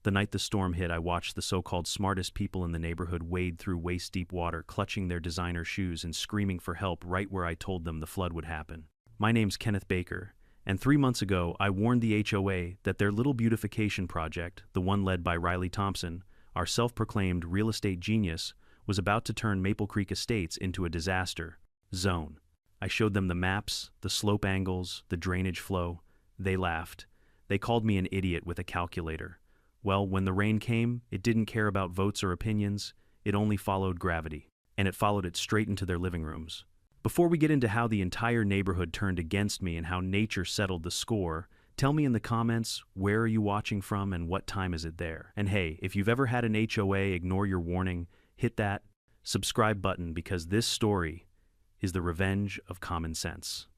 The night the storm hit, I watched the so-called smartest people in the neighborhood wade through waist-deep water, clutching their designer shoes and screaming for help right where I told them the flood would happen. My name's Kenneth Baker, and 3 months ago I warned the HOA that their little beautification project, the one led by Riley Thompson, our self-proclaimed real estate genius, was about to turn Maple Creek Estates into a disaster zone. I showed them the maps, the slope angles, the drainage flow. They laughed. They called me an idiot with a calculator. Well, when the rain came, it didn't care about votes or opinions. It only followed gravity. And it followed it straight into their living rooms. Before we get into how the entire neighborhood turned against me and how nature settled the score, tell me in the comments, where are you watching from and what time is it there? And hey, if you've ever had an HOA ignore your warning, hit that subscribe button, because this story is the revenge of common sense.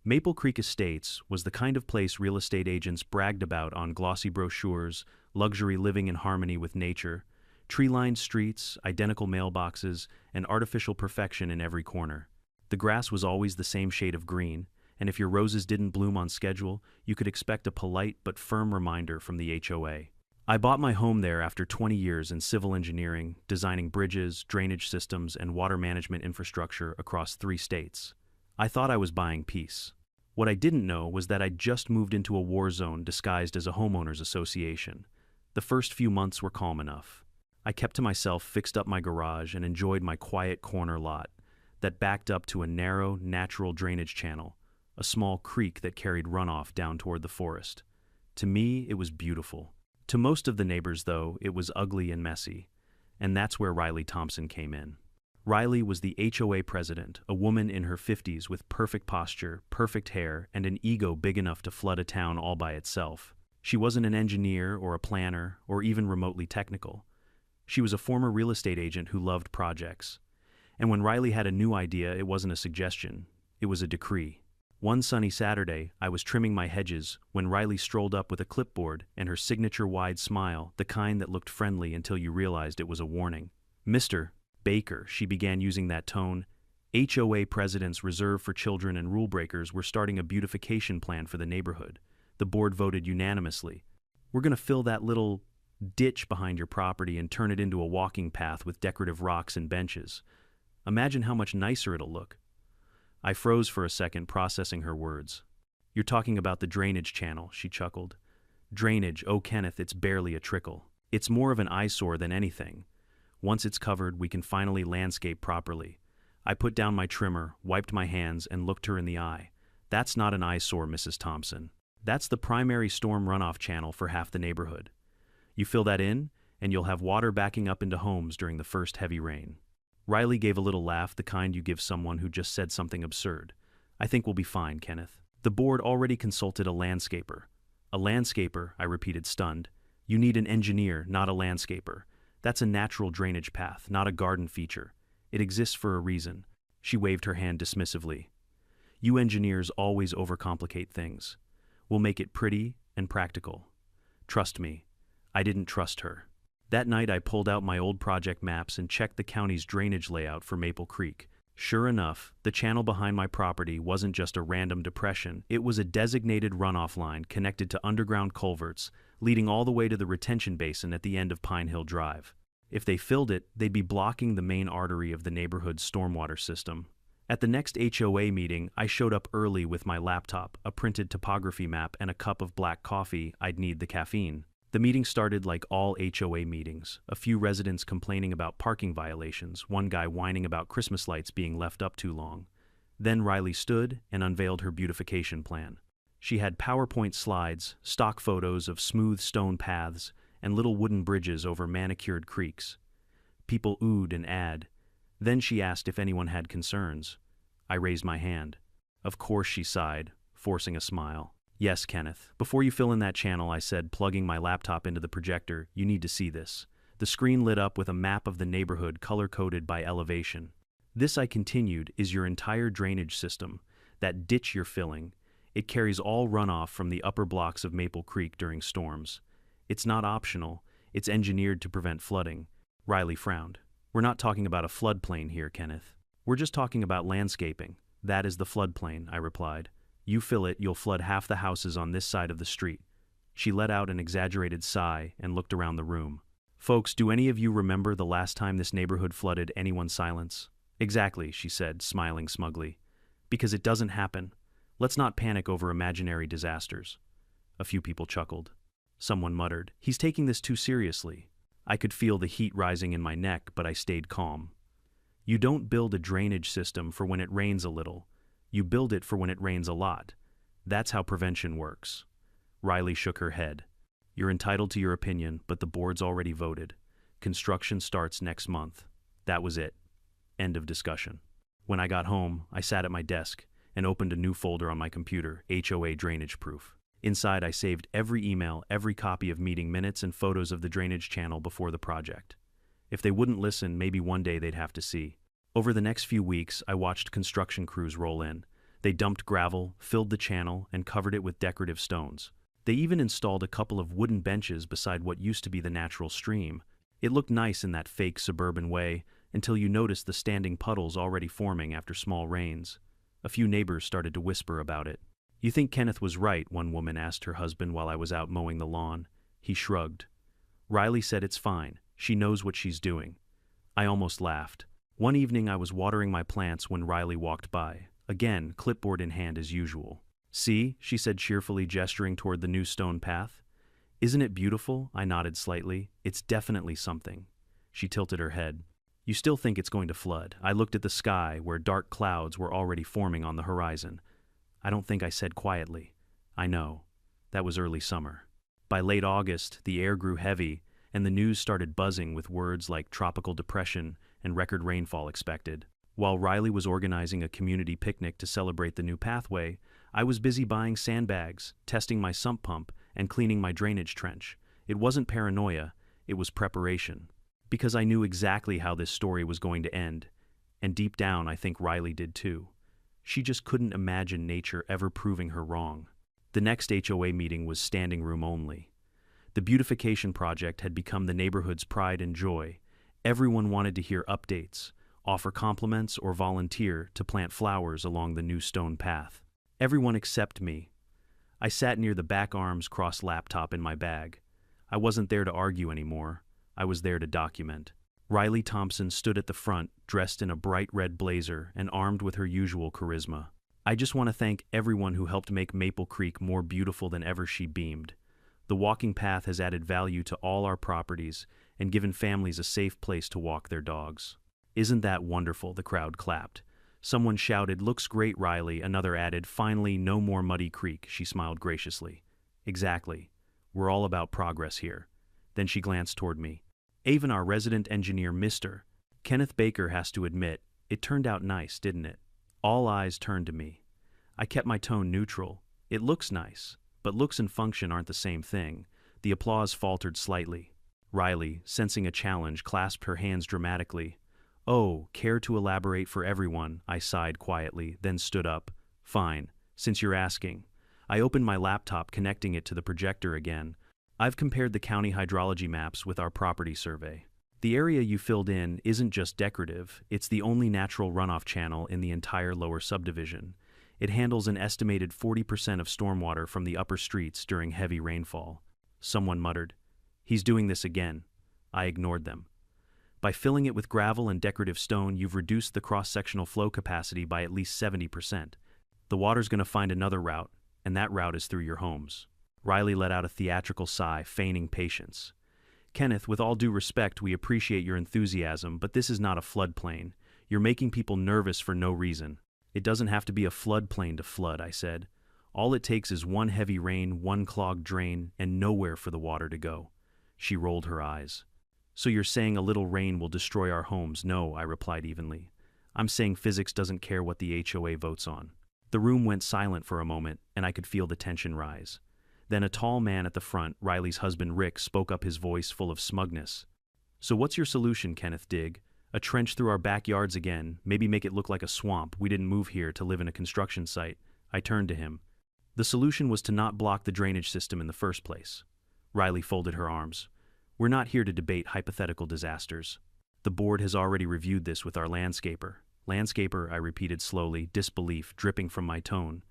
Maple Creek Estates was the kind of place real estate agents bragged about on glossy brochures, luxury living in harmony with nature, tree-lined streets, identical mailboxes, and artificial perfection in every corner. The grass was always the same shade of green, and if your roses didn't bloom on schedule, you could expect a polite but firm reminder from the HOA. I bought my home there after 20 years in civil engineering, designing bridges, drainage systems, and water management infrastructure across 3 states. I thought I was buying peace. What I didn't know was that I'd just moved into a war zone disguised as a homeowners association. The first few months were calm enough. I kept to myself, fixed up my garage, and enjoyed my quiet corner lot that backed up to a narrow, natural drainage channel, a small creek that carried runoff down toward the forest. To me, it was beautiful. To most of the neighbors, though, it was ugly and messy, and that's where Riley Thompson came in. Riley was the HOA president, a woman in her 50s with perfect posture, perfect hair, and an ego big enough to flood a town all by itself. She wasn't an engineer or a planner or even remotely technical. She was a former real estate agent who loved projects. And when Riley had a new idea, it wasn't a suggestion, it was a decree. One sunny Saturday, I was trimming my hedges when Riley strolled up with a clipboard and her signature wide smile, the kind that looked friendly until you realized it was a warning. "Mr. Baker," she began using that tone, "HOA presidents reserved for children and rule breakers were starting a beautification plan for the neighborhood. The board voted unanimously. We're going to fill that little ditch behind your property and turn it into a walking path with decorative rocks and benches. Imagine how much nicer it'll look." I froze for a second, processing her words. "You're talking about the drainage channel," she chuckled. "Drainage, oh Kenneth, it's barely a trickle. It's more of an eyesore than anything. Once it's covered, we can finally landscape properly." I put down my trimmer, wiped my hands, and looked her in the eye. "That's not an eyesore, Mrs. Thompson. That's the primary storm runoff channel for half the neighborhood. You fill that in, and you'll have water backing up into homes during the first heavy rain." Riley gave a little laugh, the kind you give someone who just said something absurd. "I think we'll be fine, Kenneth. The board already consulted a landscaper." "A landscaper?" I repeated, stunned. "You need an engineer, not a landscaper. That's a natural drainage path, not a garden feature. It exists for a reason." She waved her hand dismissively. "You engineers always overcomplicate things. We'll make it pretty and practical." Trust me, I didn't trust her. That night I pulled out my old project maps and checked the county's drainage layout for Maple Creek. Sure enough, the channel behind my property wasn't just a random depression, it was a designated runoff line connected to underground culverts, leading all the way to the retention basin at the end of Pine Hill Drive. If they filled it, they'd be blocking the main artery of the neighborhood's stormwater system. At the next HOA meeting, I showed up early with my laptop, a printed topography map, and a cup of black coffee. I'd need the caffeine. The meeting started like all HOA meetings, a few residents complaining about parking violations, one guy whining about Christmas lights being left up too long. Then Riley stood and unveiled her beautification plan. She had PowerPoint slides, stock photos of smooth stone paths, and little wooden bridges over manicured creeks. People oohed and ahed. Then she asked if anyone had concerns. I raised my hand. "Of course," she sighed, forcing a smile. "Yes, Kenneth. Before you fill in that channel," I said, plugging my laptop into the projector, "you need to see this." The screen lit up with a map of the neighborhood color-coded by elevation. "This," I continued, "is your entire drainage system. That ditch you're filling. It carries all runoff from the upper blocks of Maple Creek during storms. It's not optional. It's engineered to prevent flooding." Riley frowned. "We're not talking about a floodplain here, Kenneth. We're just talking about landscaping." "That is the floodplain," I replied. "You fill it, you'll flood half the houses on this side of the street." She let out an exaggerated sigh and looked around the room. Folks, do any of you remember the last time this neighborhood flooded anyone's silence? Exactly, she said, smiling smugly. Because it doesn't happen. Let's not panic over imaginary disasters. A few people chuckled. Someone muttered, "He's taking this too seriously." I could feel the heat rising in my neck, but I stayed calm. You don't build a drainage system for when it rains a little. You build it for when it rains a lot. That's how prevention works. Riley shook her head. You're entitled to your opinion, but the board's already voted. Construction starts next month. That was it. End of discussion. When I got home, I sat at my desk and opened a new folder on my computer, HOA drainage proof. Inside, I saved every email, every copy of meeting minutes, and photos of the drainage channel before the project. If they wouldn't listen, maybe one day they'd have to see. Over the next few weeks, I watched construction crews roll in. They dumped gravel, filled the channel, and covered it with decorative stones. They even installed a couple of wooden benches beside what used to be the natural stream. It looked nice in that fake suburban way, until you noticed the standing puddles already forming after small rains. A few neighbors started to whisper about it. "You think Kenneth was right?" one woman asked her husband while I was out mowing the lawn. He shrugged. Riley said it's fine. She knows what she's doing. I almost laughed. One evening I was watering my plants when Riley walked by. Again, clipboard in hand as usual. "See," she said cheerfully, gesturing toward the new stone path. "Isn't it beautiful?" I nodded slightly. "It's definitely something." She tilted her head. "You still think it's going to flood?" I looked at the sky, where dark clouds were already forming on the horizon. "I don't think," I said quietly. "I know. That was early summer." By late August, the air grew heavy, and the news started buzzing with words like tropical depression and record rainfall expected. While Riley was organizing a community picnic to celebrate the new pathway, I was busy buying sandbags, testing my sump pump, and cleaning my drainage trench. It wasn't paranoia, it was preparation. Because I knew exactly how this story was going to end, and deep down I think Riley did too. She just couldn't imagine nature ever proving her wrong. The next HOA meeting was standing room only. The beautification project had become the neighborhood's pride and joy. Everyone wanted to hear updates, offer compliments, or volunteer to plant flowers along the new stone path. Everyone except me. I sat near the back, arms crossed, laptop in my bag. I wasn't there to argue anymore. I was there to document. Riley Thompson stood at the front, dressed in a bright red blazer and armed with her usual charisma. "I just want to thank everyone who helped make Maple Creek more beautiful than ever," she beamed. "The walking path has added value to all our properties and given families a safe place to walk their dogs." "Isn't that wonderful?" The crowd clapped. Someone shouted, "Looks great, Riley." Another added, "Finally, no more muddy creek." She smiled graciously. "Exactly. We're all about progress here." Then she glanced toward me. "Even our resident engineer, Mr. Kenneth Baker, has to admit, it turned out nice, didn't it?" All eyes turned to me. I kept my tone neutral. "It looks nice, but looks and function aren't the same thing." The applause faltered slightly. Riley, sensing a challenge, clasped her hands dramatically. "Oh, care to elaborate for everyone?" I sighed quietly, then stood up. "Fine, since you're asking." I opened my laptop, connecting it to the projector again. "I've compared the county hydrology maps with our property survey. The area you filled in isn't just decorative, it's the only natural runoff channel in the entire lower subdivision. It handles an estimated 40% of stormwater from the upper streets during heavy rainfall." Someone muttered, "He's doing this again." I ignored them. "By filling it with gravel and decorative stone, you've reduced the cross-sectional flow capacity by at least 70%. The water's going to find another route, and that route is through your homes." Riley let out a theatrical sigh, feigning patience. "Kenneth, with all due respect, we appreciate your enthusiasm, but this is not a floodplain. You're making people nervous for no reason." "It doesn't have to be a floodplain to flood," I said. "All it takes is one heavy rain, one clogged drain, and nowhere for the water to go." She rolled her eyes. "So you're saying a little rain will destroy our homes?" "No," I replied evenly. "I'm saying physics doesn't care what the HOA votes on." The room went silent for a moment, and I could feel the tension rise. Then a tall man at the front, Riley's husband Rick, spoke up, his voice full of smugness. "So what's your solution, Kenneth Dig? A trench through our backyards again, maybe make it look like a swamp. We didn't move here to live in a construction site." I turned to him. "The solution was to not block the drainage system in the first place." Riley folded her arms. "We're not here to debate hypothetical disasters. The board has already reviewed this with our landscaper." "Landscaper," I repeated slowly, disbelief dripping from my tone.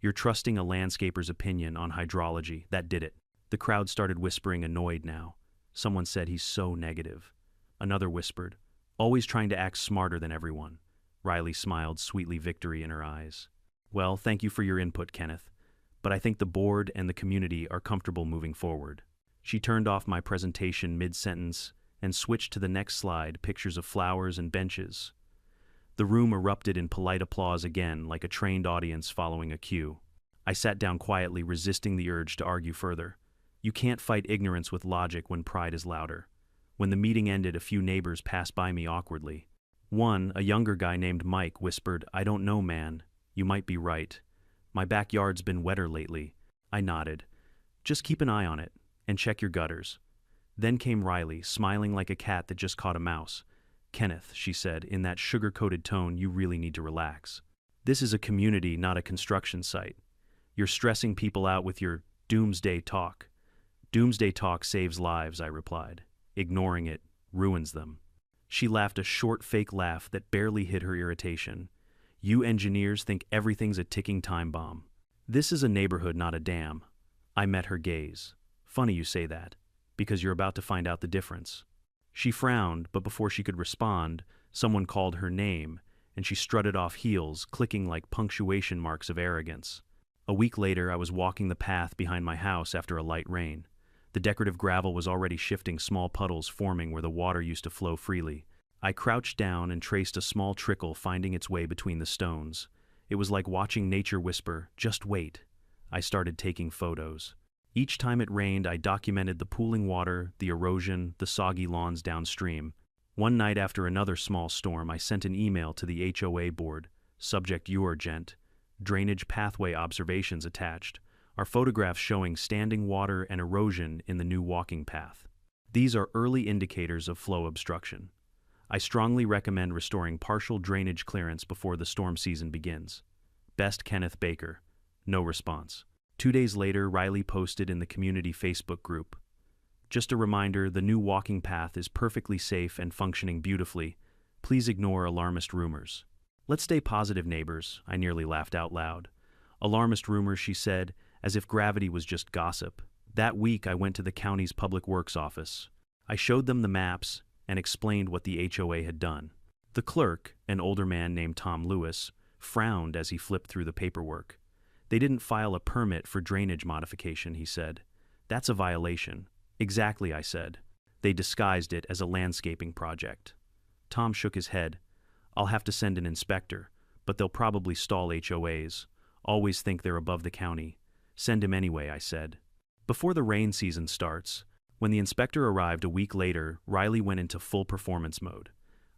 "You're trusting a landscaper's opinion on hydrology. That did it." The crowd started whispering, annoyed now. Someone said, he's so negative. Another whispered, always trying to act smarter than everyone. Riley smiled, sweetly, victory in her eyes. Well, thank you for your input, Kenneth, but I think the board and the community are comfortable moving forward. She turned off my presentation mid-sentence and switched to the next slide, pictures of flowers and benches. The room erupted in polite applause again, like a trained audience following a cue. I sat down quietly, resisting the urge to argue further. You can't fight ignorance with logic when pride is louder. When the meeting ended, a few neighbors passed by me awkwardly. One, a younger guy named Mike, whispered, I don't know, man. You might be right. My backyard's been wetter lately. I nodded. Just keep an eye on it, and check your gutters. Then came Riley, smiling like a cat that just caught a mouse. Kenneth, she said, in that sugar-coated tone, you really need to relax. This is a community, not a construction site. You're stressing people out with your doomsday talk. Doomsday talk saves lives, I replied. Ignoring it ruins them. She laughed, a short, fake laugh that barely hid her irritation. You engineers think everything's a ticking time bomb. This is a neighborhood, not a dam. I met her gaze. Funny you say that, because you're about to find out the difference. She frowned, but before she could respond, someone called her name, and she strutted off heels, clicking like punctuation marks of arrogance. A week later, I was walking the path behind my house after a light rain. The decorative gravel was already shifting, small puddles forming where the water used to flow freely. I crouched down and traced a small trickle finding its way between the stones. It was like watching nature whisper, just wait. I started taking photos. Each time it rained, I documented the pooling water, the erosion, the soggy lawns downstream. One night after another small storm, I sent an email to the HOA board. Subject, your gent. Drainage pathway observations attached. Our photographs showing standing water and erosion in the new walking path. These are early indicators of flow obstruction. I strongly recommend restoring partial drainage clearance before the storm season begins. Best, Kenneth Baker. No response. 2 days later, Riley posted in the community Facebook group. Just a reminder, the new walking path is perfectly safe and functioning beautifully. Please ignore alarmist rumors. Let's stay positive, neighbors, I nearly laughed out loud. Alarmist rumors, she said, as if gravity was just gossip. That week, I went to the county's public works office. I showed them the maps and explained what the HOA had done. The clerk, an older man named Tom Lewis, frowned as he flipped through the paperwork. They didn't file a permit for drainage modification, he said. That's a violation. Exactly, I said. They disguised it as a landscaping project. Tom shook his head. I'll have to send an inspector, but they'll probably stall HOAs. Always think they're above the county. Send him anyway, I said. Before the rain season starts, when the inspector arrived a week later, Riley went into full performance mode.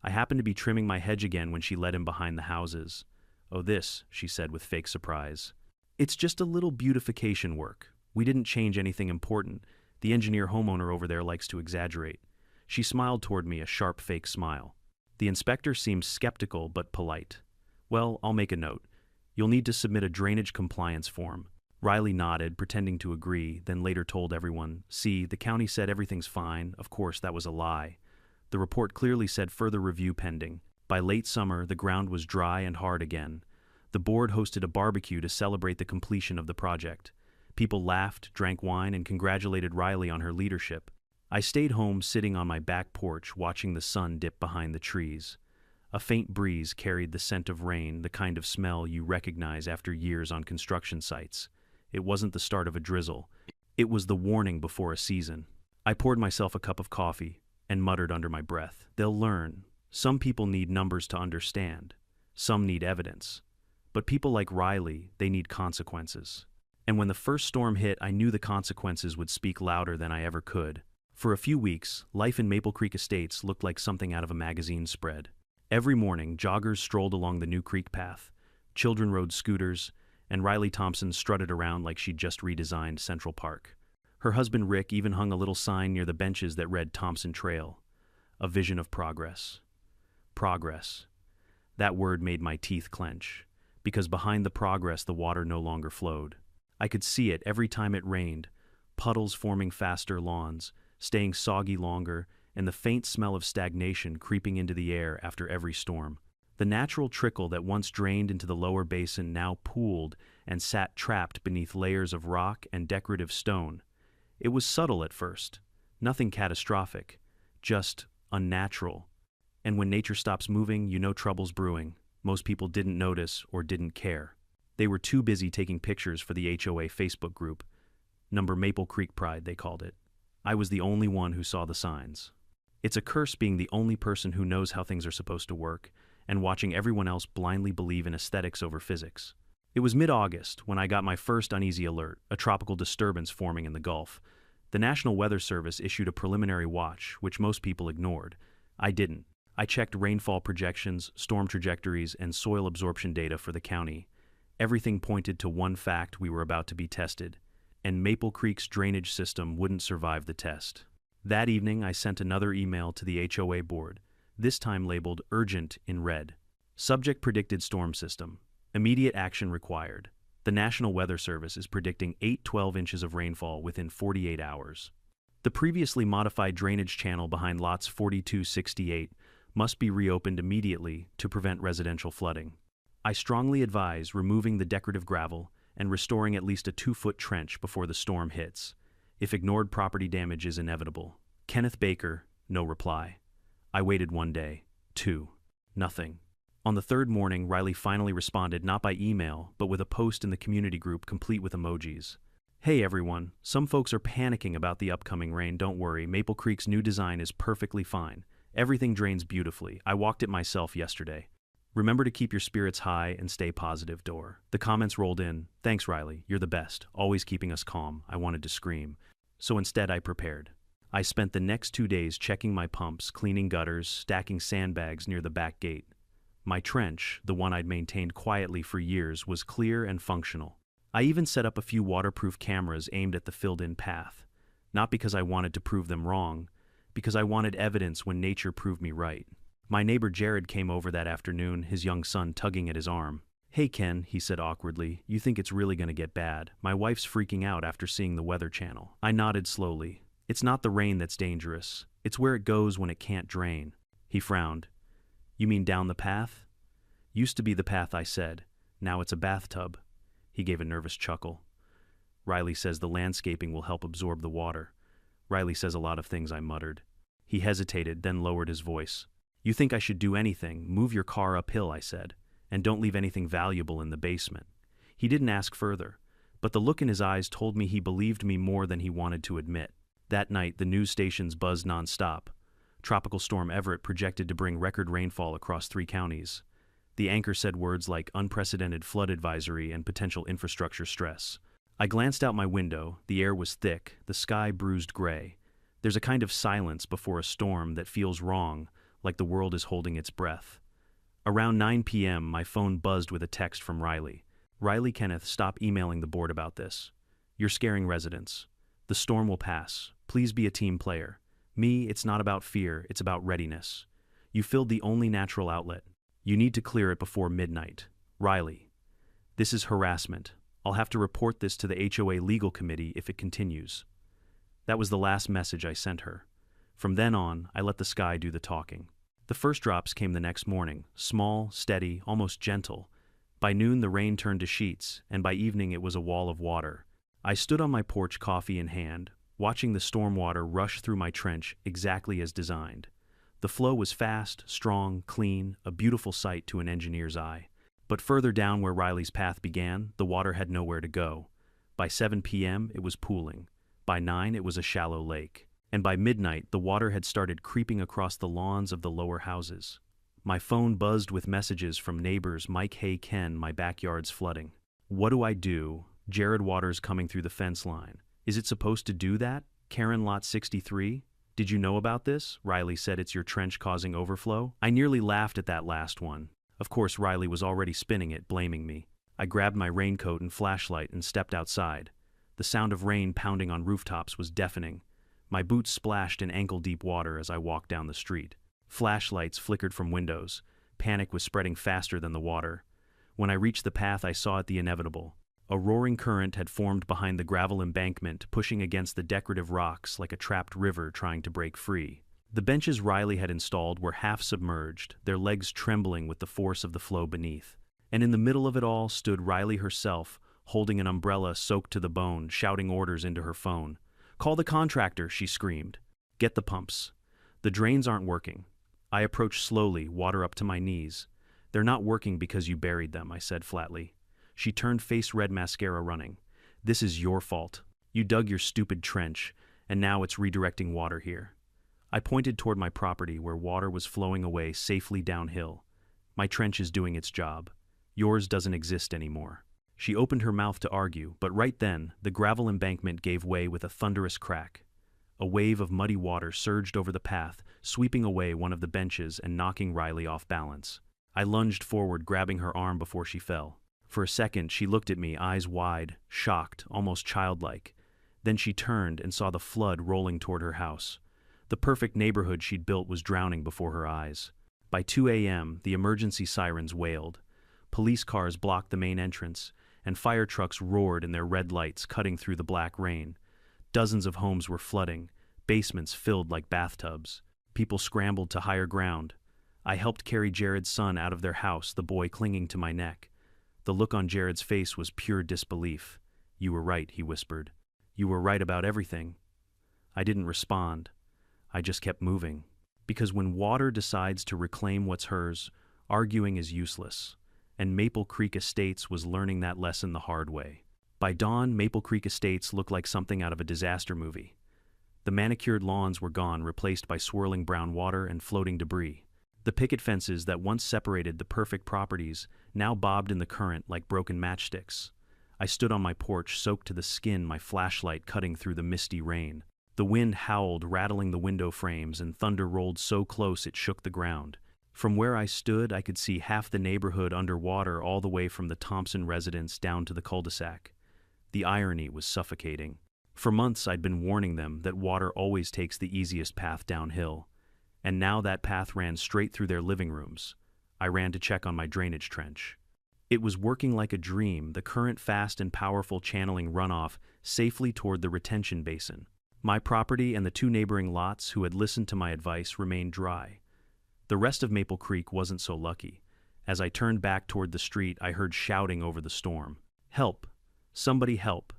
I happened to be trimming my hedge again when she led him behind the houses. Oh, this, she said with fake surprise. It's just a little beautification work. We didn't change anything important. The engineer homeowner over there likes to exaggerate. She smiled toward me, a sharp fake smile. The inspector seemed skeptical but polite. Well, I'll make a note. You'll need to submit a drainage compliance form. Riley nodded, pretending to agree, then later told everyone, see, the county said everything's fine. Of course, that was a lie. The report clearly said further review pending. By late summer, the ground was dry and hard again. The board hosted a barbecue to celebrate the completion of the project. People laughed, drank wine, and congratulated Riley on her leadership. I stayed home, sitting on my back porch, watching the sun dip behind the trees. A faint breeze carried the scent of rain, the kind of smell you recognize after years on construction sites. It wasn't the start of a drizzle. It was the warning before a season. I poured myself a cup of coffee and muttered under my breath, they'll learn. Some people need numbers to understand. Some need evidence. But people like Riley, they need consequences. And when the first storm hit, I knew the consequences would speak louder than I ever could. For a few weeks, life in Maple Creek Estates looked like something out of a magazine spread. Every morning, joggers strolled along the new creek path. Children rode scooters, and Riley Thompson strutted around like she'd just redesigned Central Park. Her husband Rick even hung a little sign near the benches that read Thompson Trail, a vision of progress. Progress. That word made my teeth clench, because behind the progress the water no longer flowed. I could see it every time it rained, puddles forming faster lawns, staying soggy longer, and the faint smell of stagnation creeping into the air after every storm. The natural trickle that once drained into the lower basin now pooled and sat trapped beneath layers of rock and decorative stone. It was subtle at first, nothing catastrophic, just unnatural. And when nature stops moving, you know trouble's brewing. Most people didn't notice or didn't care. They were too busy taking pictures for the HOA Facebook group. Number Maple Creek Pride, they called it. I was the only one who saw the signs. It's a curse being the only person who knows how things are supposed to work, and watching everyone else blindly believe in aesthetics over physics. It was mid-August when I got my first uneasy alert, a tropical disturbance forming in the Gulf. The National Weather Service issued a preliminary watch, which most people ignored. I didn't. I checked rainfall projections, storm trajectories, and soil absorption data for the county. Everything pointed to one fact: we were about to be tested, and Maple Creek's drainage system wouldn't survive the test. That evening, I sent another email to the HOA board, this time labeled Urgent in red. Subject: predicted storm system. Immediate action required. The National Weather Service is predicting 8-12 inches of rainfall within 48 hours. The previously modified drainage channel behind lots 42-68 must be reopened immediately to prevent residential flooding. I strongly advise removing the decorative gravel and restoring at least a 2-foot trench before the storm hits. If ignored, property damage is inevitable. Kenneth Baker, no reply. I waited 1 day, 2, nothing. On the third morning, Riley finally responded, not by email, but with a post in the community group complete with emojis. Hey everyone, some folks are panicking about the upcoming rain. Don't worry, Maple Creek's new design is perfectly fine. Everything drains beautifully. I walked it myself yesterday. Remember to keep your spirits high and stay positive, Dor. The comments rolled in. Thanks, Riley. You're the best, always keeping us calm. I wanted to scream. So instead, I prepared. I spent the next 2 days checking my pumps, cleaning gutters, stacking sandbags near the back gate. My trench, the one I'd maintained quietly for years, was clear and functional. I even set up a few waterproof cameras aimed at the filled-in path. Not because I wanted to prove them wrong, because I wanted evidence when nature proved me right. My neighbor Jared came over that afternoon, his young son tugging at his arm. Hey Ken, he said awkwardly, you think it's really gonna get bad? My wife's freaking out after seeing the Weather Channel. I nodded slowly. It's not the rain that's dangerous. It's where it goes when it can't drain. He frowned. You mean down the path? Used to be the path, I said. Now it's a bathtub. He gave a nervous chuckle. Riley says the landscaping will help absorb the water. Riley says a lot of things, I muttered. He hesitated, then lowered his voice. You think I should do anything? Move your car uphill, I said, and don't leave anything valuable in the basement. He didn't ask further, but the look in his eyes told me he believed me more than he wanted to admit. That night, the news stations buzzed nonstop. Tropical Storm Everett projected to bring record rainfall across 3 counties. The anchor said words like unprecedented flood advisory and potential infrastructure stress. I glanced out my window. The air was thick, the sky bruised gray. There's a kind of silence before a storm that feels wrong, like the world is holding its breath. Around 9 p.m., my phone buzzed with a text from Riley. Riley, Kenneth, stop emailing the board about this. You're scaring residents. The storm will pass. Please be a team player. Me, it's not about fear, it's about readiness. You filled the only natural outlet. You need to clear it before midnight. Riley. This is harassment. I'll have to report this to the HOA legal committee if it continues. That was the last message I sent her. From then on, I let the sky do the talking. The first drops came the next morning, small, steady, almost gentle. By noon, the rain turned to sheets, and by evening it was a wall of water. I stood on my porch, coffee in hand, watching the storm water rush through my trench exactly as designed. The flow was fast, strong, clean, a beautiful sight to an engineer's eye. But further down where Riley's path began, the water had nowhere to go. By 7 p.m., it was pooling. By 9, it was a shallow lake. And by midnight, the water had started creeping across the lawns of the lower houses. My phone buzzed with messages from neighbors. Mike, hey Ken, my backyard's flooding. What do I do? Jared Waters coming through the fence line. Is it supposed to do that? Karen, lot 63? Did you know about this? Riley said it's your trench causing overflow. I nearly laughed at that last one. Of course, Riley was already spinning it, blaming me. I grabbed my raincoat and flashlight and stepped outside. The sound of rain pounding on rooftops was deafening. My boots splashed in ankle-deep water as I walked down the street. Flashlights flickered from windows. Panic was spreading faster than the water. When I reached the path, I saw it, the inevitable. A roaring current had formed behind the gravel embankment, pushing against the decorative rocks like a trapped river trying to break free. The benches Riley had installed were half submerged, their legs trembling with the force of the flow beneath. And in the middle of it all stood Riley herself, holding an umbrella soaked to the bone, shouting orders into her phone. Call the contractor, she screamed. Get the pumps. The drains aren't working. I approached slowly, water up to my knees. They're not working because you buried them, I said flatly. She turned face red, mascara running. This is your fault. You dug your stupid trench, and now it's redirecting water here. I pointed toward my property where water was flowing away safely downhill. My trench is doing its job. Yours doesn't exist anymore. She opened her mouth to argue, but right then, the gravel embankment gave way with a thunderous crack. A wave of muddy water surged over the path, sweeping away one of the benches and knocking Riley off balance. I lunged forward, grabbing her arm before she fell. For a second, she looked at me, eyes wide, shocked, almost childlike. Then she turned and saw the flood rolling toward her house. The perfect neighborhood she'd built was drowning before her eyes. By 2 a.m., the emergency sirens wailed. Police cars blocked the main entrance, and fire trucks roared in their red lights, cutting through the black rain. Dozens of homes were flooding, basements filled like bathtubs. People scrambled to higher ground. I helped carry Jared's son out of their house, the boy clinging to my neck. The look on Jared's face was pure disbelief. You were right, he whispered. You were right about everything. I didn't respond. I just kept moving. Because when water decides to reclaim what's hers, arguing is useless. And Maple Creek Estates was learning that lesson the hard way. By dawn, Maple Creek Estates looked like something out of a disaster movie. The manicured lawns were gone, replaced by swirling brown water and floating debris. The picket fences that once separated the perfect properties now bobbed in the current like broken matchsticks. I stood on my porch, soaked to the skin, my flashlight cutting through the misty rain. The wind howled, rattling the window frames, and thunder rolled so close it shook the ground. From where I stood, I could see half the neighborhood underwater, all the way from the Thompson residence down to the cul-de-sac. The irony was suffocating. For months I'd been warning them that water always takes the easiest path downhill. And now that path ran straight through their living rooms. I ran to check on my drainage trench. It was working like a dream, the current fast and powerful channeling runoff safely toward the retention basin. My property and the 2 neighboring lots who had listened to my advice remained dry. The rest of Maple Creek wasn't so lucky. As I turned back toward the street, I heard shouting over the storm. Help! Somebody help!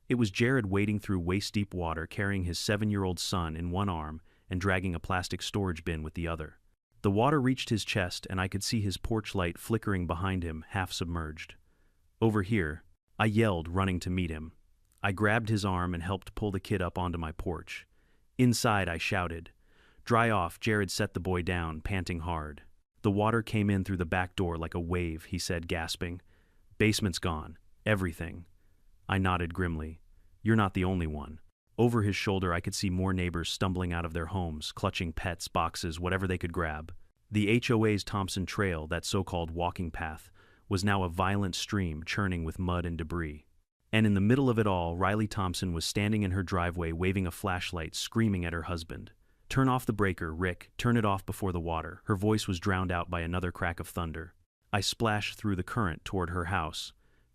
It was Jared wading through waist-deep water, carrying his 7-year-old son in one arm and dragging a plastic storage bin with the other. The water reached his chest, and I could see his porch light flickering behind him, half submerged. Over here, I yelled, running to meet him. I grabbed his arm and helped pull the kid up onto my porch. Inside, I shouted. Dry off, Jared set the boy down, panting hard. The water came in through the back door like a wave, he said, gasping. Basement's gone. Everything. I nodded grimly. You're not the only one. Over his shoulder, I could see more neighbors stumbling out of their homes, clutching pets, boxes, whatever they could grab. The HOA's Thompson Trail, that so-called walking path, was now a violent stream churning with mud and debris. And in the middle of it all, Riley Thompson was standing in her driveway, waving a flashlight, screaming at her husband. Turn off the breaker, Rick. Turn it off before the water. Her voice was drowned out by another crack of thunder. I splashed through the current toward her house.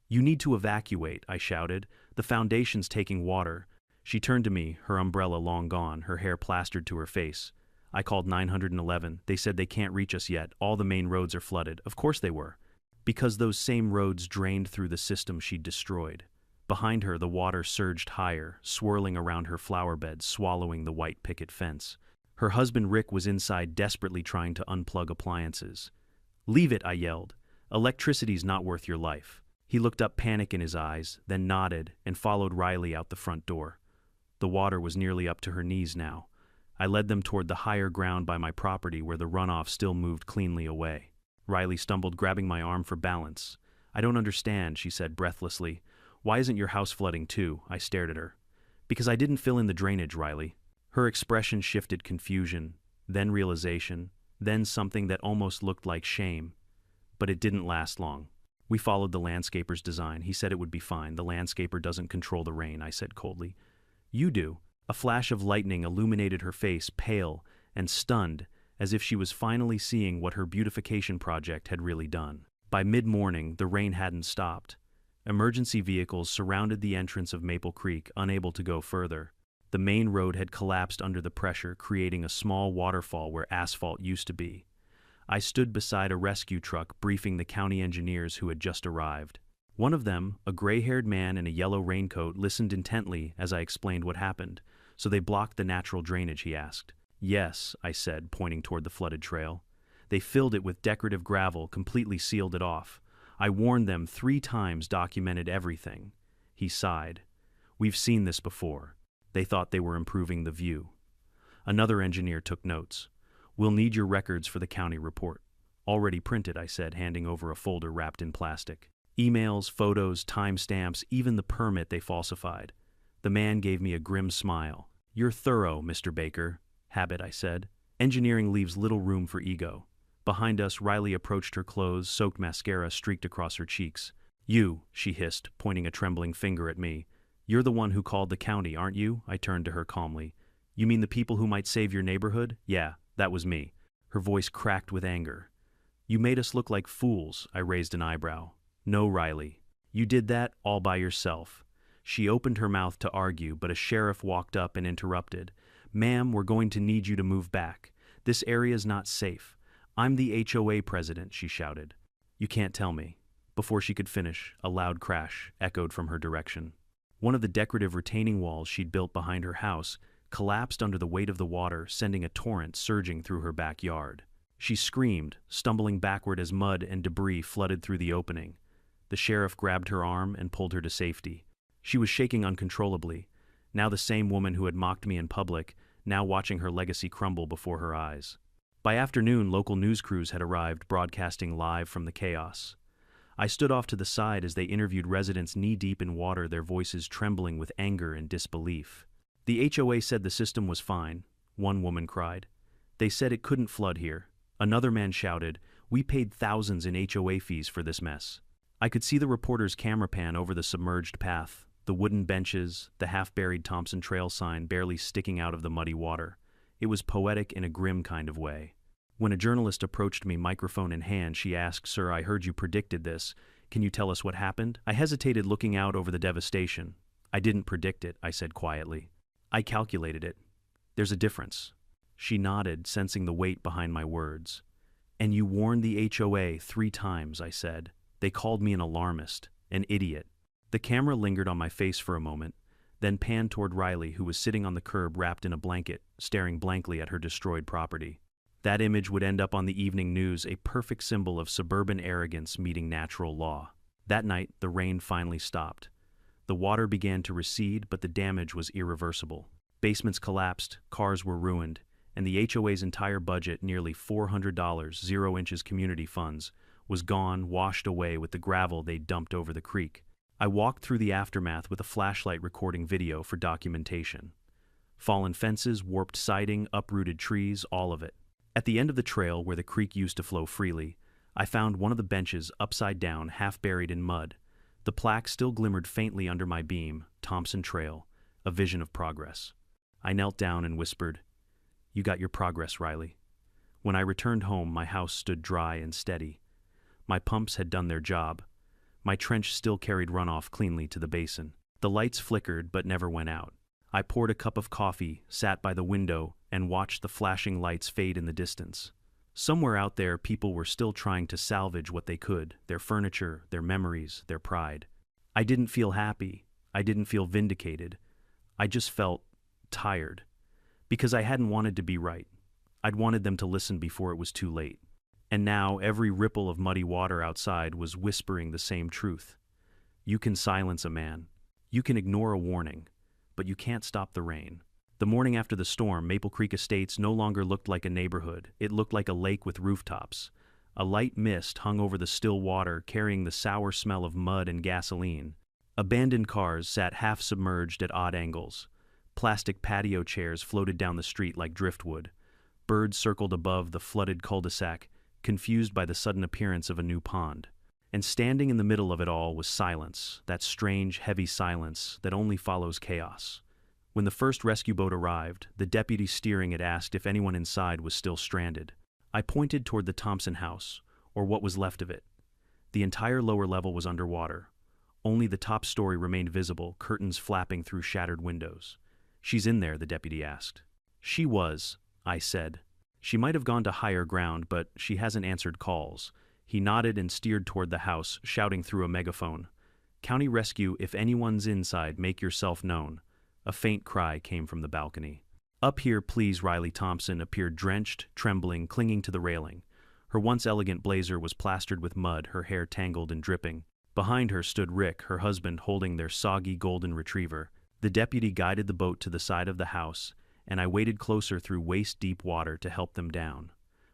You need to evacuate, I shouted. The foundation's taking water. She turned to me, her umbrella long gone, her hair plastered to her face. I called 911. They said they can't reach us yet. All the main roads are flooded. Of course they were. Because those same roads drained through the system she'd destroyed. Behind her, the water surged higher, swirling around her flower bed, swallowing the white picket fence. Her husband Rick was inside, desperately trying to unplug appliances. Leave it, I yelled. Electricity's not worth your life. He looked up, panic in his eyes, then nodded and followed Riley out the front door. The water was nearly up to her knees now. I led them toward the higher ground by my property where the runoff still moved cleanly away. Riley stumbled, grabbing my arm for balance. I don't understand, she said breathlessly. Why isn't your house flooding too? I stared at her. Because I didn't fill in the drainage, Riley. Her expression shifted, confusion, then realization, then something that almost looked like shame. But it didn't last long. We followed the landscaper's design. He said it would be fine. The landscaper doesn't control the rain, I said coldly. You do. A flash of lightning illuminated her face, pale and stunned, as if she was finally seeing what her beautification project had really done. By mid-morning, the rain hadn't stopped. Emergency vehicles surrounded the entrance of Maple Creek, unable to go further. The main road had collapsed under the pressure, creating a small waterfall where asphalt used to be. I stood beside a rescue truck, briefing the county engineers who had just arrived. One of them, a gray-haired man in a yellow raincoat, listened intently as I explained what happened. So they blocked the natural drainage, he asked. Yes, I said, pointing toward the flooded trail. They filled it with decorative gravel, completely sealed it off. I warned them 3 times, documented everything. He sighed. We've seen this before. They thought they were improving the view. Another engineer took notes. We'll need your records for the county report. Already printed, I said, handing over a folder wrapped in plastic. Emails, photos, timestamps, even the permit they falsified. The man gave me a grim smile. You're thorough, Mr. Baker. Habit, I said. Engineering leaves little room for ego. Behind us, Riley approached her clothes, soaked mascara streaked across her cheeks. You, she hissed, pointing a trembling finger at me. You're the one who called the county, aren't you? I turned to her calmly. You mean the people who might save your neighborhood? Yeah, that was me. Her voice cracked with anger. You made us look like fools, I raised an eyebrow. No, Riley. You did that all by yourself. She opened her mouth to argue, but a sheriff walked up and interrupted. Ma'am, we're going to need you to move back. This area's not safe. I'm the HOA president, she shouted. You can't tell me. Before she could finish, a loud crash echoed from her direction. One of the decorative retaining walls she'd built behind her house collapsed under the weight of the water, sending a torrent surging through her backyard. She screamed, stumbling backward as mud and debris flooded through the opening. The sheriff grabbed her arm and pulled her to safety. She was shaking uncontrollably, now the same woman who had mocked me in public, now watching her legacy crumble before her eyes. By afternoon, local news crews had arrived, broadcasting live from the chaos. I stood off to the side as they interviewed residents knee-deep in water, their voices trembling with anger and disbelief. The HOA said the system was fine, one woman cried. They said it couldn't flood here. Another man shouted, we paid thousands in HOA fees for this mess. I could see the reporter's camera pan over the submerged path, the wooden benches, the half-buried Thompson Trail sign barely sticking out of the muddy water. It was poetic in a grim kind of way. When a journalist approached me, microphone in hand, she asked, Sir, I heard you predicted this. Can you tell us what happened? I hesitated, looking out over the devastation. I didn't predict it, I said quietly. I calculated it. There's a difference. She nodded, sensing the weight behind my words. And you warned the HOA 3 times, I said. They called me an alarmist, an idiot. The camera lingered on my face for a moment, then panned toward Riley, who was sitting on the curb wrapped in a blanket, staring blankly at her destroyed property. That image would end up on the evening news, a perfect symbol of suburban arrogance meeting natural law. That night, the rain finally stopped. The water began to recede, but the damage was irreversible. Basements collapsed, cars were ruined, and the HOA's entire budget, nearly $400, 0 inches community funds, was gone, washed away with the gravel they'd dumped over the creek. I walked through the aftermath with a flashlight recording video for documentation. Fallen fences, warped siding, uprooted trees, all of it. At the end of the trail where the creek used to flow freely, I found one of the benches upside down, half buried in mud. The plaque still glimmered faintly under my beam, Thompson Trail, a vision of progress. I knelt down and whispered, You got your progress, Riley. When I returned home, my house stood dry and steady. My pumps had done their job. My trench still carried runoff cleanly to the basin. The lights flickered but never went out. I poured a cup of coffee, sat by the window, and watched the flashing lights fade in the distance. Somewhere out there, people were still trying to salvage what they could, their furniture, their memories, their pride. I didn't feel happy. I didn't feel vindicated. I just felt tired. Because I hadn't wanted to be right. I'd wanted them to listen before it was too late. And now every ripple of muddy water outside was whispering the same truth. You can silence a man. You can ignore a warning. But you can't stop the rain. The morning after the storm, Maple Creek Estates no longer looked like a neighborhood. It looked like a lake with rooftops. A light mist hung over the still water, carrying the sour smell of mud and gasoline. Abandoned cars sat half submerged at odd angles. Plastic patio chairs floated down the street like driftwood. Birds circled above the flooded cul-de-sac, confused by the sudden appearance of a new pond. And standing in the middle of it all was silence, that strange, heavy silence that only follows chaos. When the first rescue boat arrived, the deputy steering it asked if anyone inside was still stranded. I pointed toward the Thompson house, or what was left of it. The entire lower level was underwater. Only the top story remained visible, curtains flapping through shattered windows. She's in there, the deputy asked. She was, I said. She might have gone to higher ground, but she hasn't answered calls. He nodded and steered toward the house, shouting through a megaphone. County rescue, if anyone's inside, make yourself known. A faint cry came from the balcony. "Up here, please." Riley Thompson appeared drenched, trembling, clinging to the railing. Her once elegant blazer was plastered with mud, her hair tangled and dripping. Behind her stood Rick, her husband, holding their soggy golden retriever. The deputy guided the boat to the side of the house, and I waded closer through waist-deep water to help them down.